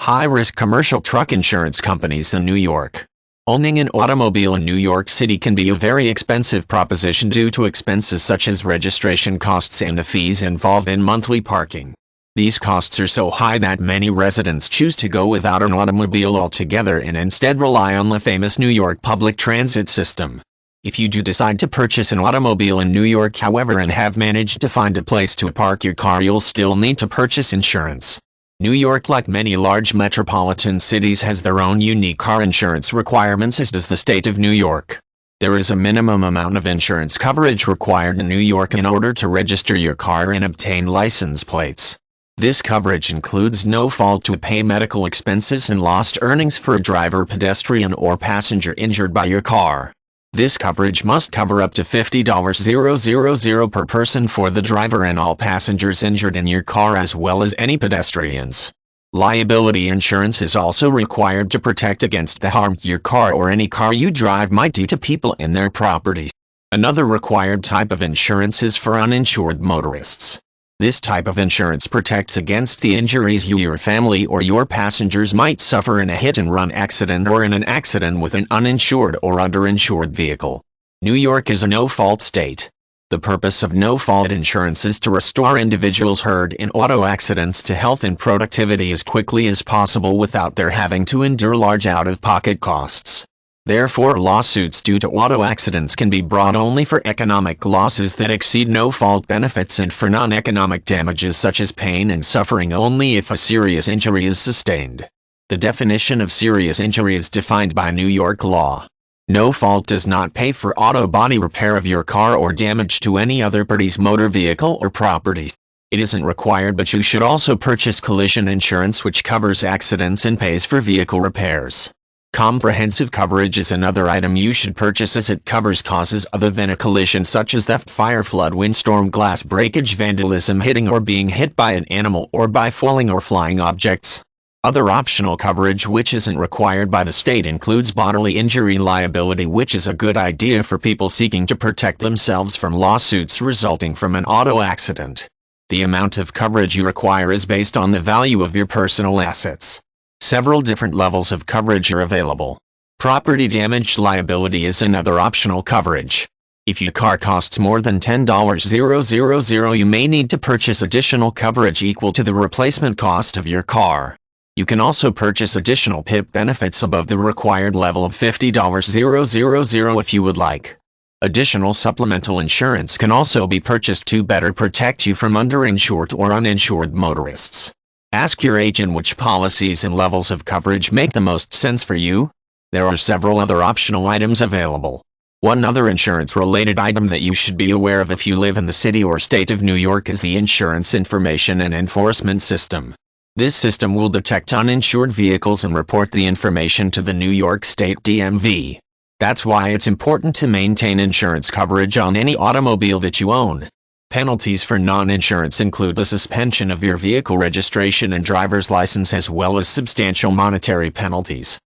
High-risk commercial truck insurance companies in New York. Owning an automobile in New York City can be a very expensive proposition due to expenses such as registration costs and the fees involved in monthly parking. These costs are so high that many residents choose to go without an automobile altogether and instead rely on the famous New York public transit system. If you do decide to purchase an automobile in New York, however, and have managed to find a place to park your car, you'll still need to purchase insurance. New York, like many large metropolitan cities, has their own unique car insurance requirements, as does the state of New York. There is a minimum amount of insurance coverage required in New York in order to register your car and obtain license plates. This coverage includes no-fault-to-pay medical expenses and lost earnings for a driver, pedestrian, or passenger injured by your car. This coverage must cover up to $50,000 per person for the driver and all passengers injured in your car, as well as any pedestrians. Liability insurance is also required to protect against the harm your car or any car you drive might do to people and their property. Another required type of insurance is for uninsured motorists. This type of insurance protects against the injuries you, your family, or your passengers might suffer in a hit-and-run accident or in an accident with an uninsured or underinsured vehicle. New York is a no-fault state. The purpose of no-fault insurance is to restore individuals hurt in auto accidents to health and productivity as quickly as possible without their having to endure large out-of-pocket costs. Therefore, lawsuits due to auto accidents can be brought only for economic losses that exceed no-fault benefits and for non-economic damages such as pain and suffering only if a serious injury is sustained. The definition of serious injury is defined by New York law. No fault does not pay for auto body repair of your car or damage to any other party's motor vehicle or property. It isn't required, but you should also purchase collision insurance, which covers accidents and pays for vehicle repairs. Comprehensive coverage is another item you should purchase, as it covers causes other than a collision such as theft, fire, flood, windstorm, glass breakage, vandalism, hitting or being hit by an animal, or by falling or flying objects. Other optional coverage which isn't required by the state includes bodily injury liability, which is a good idea for people seeking to protect themselves from lawsuits resulting from an auto accident. The amount of coverage you require is based on the value of your personal assets. Several different levels of coverage are available. Property damage liability is another optional coverage. If your car costs more than $10,000, you may need to purchase additional coverage equal to the replacement cost of your car. You can also purchase additional PIP benefits above the required level of $50,000 if you would like. Additional supplemental insurance can also be purchased to better protect you from underinsured or uninsured motorists. Ask your agent which policies and levels of coverage make the most sense for you. There are several other optional items available. One other insurance-related item that you should be aware of if you live in the city or state of New York is the Insurance Information and Enforcement System. This system will detect uninsured vehicles and report the information to the New York State DMV. That's why it's important to maintain insurance coverage on any automobile that you own. Penalties for non-insurance include the suspension of your vehicle registration and driver's license, as well as substantial monetary penalties.